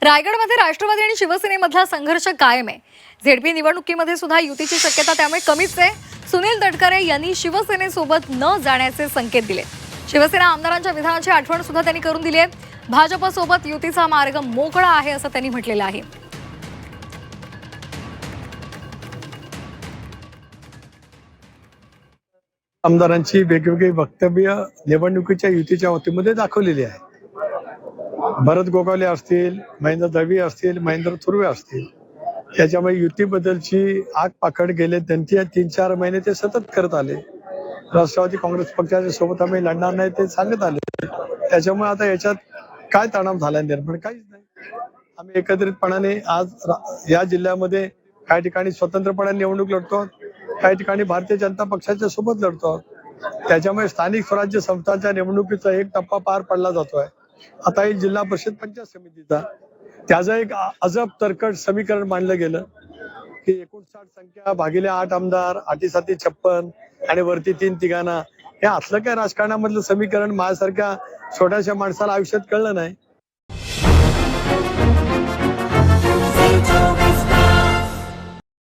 रायगडमध्ये राष्ट्रवादी आणि शिवसेनेमधला संघर्ष कायम आहे। झेडपी निवडणुकीमध्ये सुद्धा युतीची शक्यता त्यामुळे कमीच आहे। सुनील तटकरे यांनी शिवसेनेसोबत न जाण्याचे संकेत दिले। शिवसेना आमदारांच्या विधानाची आठवण सुद्धा त्यांनी करून दिली आहे। भाजपसोबत युतीचा मार्ग मोकळा आहे असं त्यांनी म्हटलेलं आहे। आमदारांची वेगवेगळी वक्तव्य निवडणुकीच्या युतीच्या वतीमध्ये दाखवलेली आहे। भरत गोगावले असतील, महेंद्र दळवी असतील, महेंद्र थुर्वे असतील, त्याच्यामुळे युतीबद्दलची आग पाखड गेले त्यांची 3-4 महिने ते सतत करत आले। राष्ट्रवादी काँग्रेस पक्षाच्या सोबत आम्ही लढणार नाही ते सांगत आले। त्याच्यामुळे आता याच्यात काय तणाव झाला निर्माण काहीच नाही। आम्ही एकत्रितपणाने आज या जिल्ह्यामध्ये काही ठिकाणी स्वतंत्रपणे निवडणूक लढतो, काही ठिकाणी भारतीय जनता पक्षाच्या सोबत लढतो। त्याच्यामुळे स्थानिक स्वराज्य संस्थांच्या निवडणुकीचा एक टप्पा पार पडला जातोय। आता ही जिल्हा परिषद पंचायत समितीचा त्याचं एक अजब तरकट समीकरण मांडलं गेलं की 59 संख्या भागिले 8 आमदार 8-7 56 आणि वरती 3 तिघांना, हे असलं काय राजकारणामधलं समीकरण माझ्यासारख्या छोट्याशा माणसाला आयुष्यात कळलं नाही।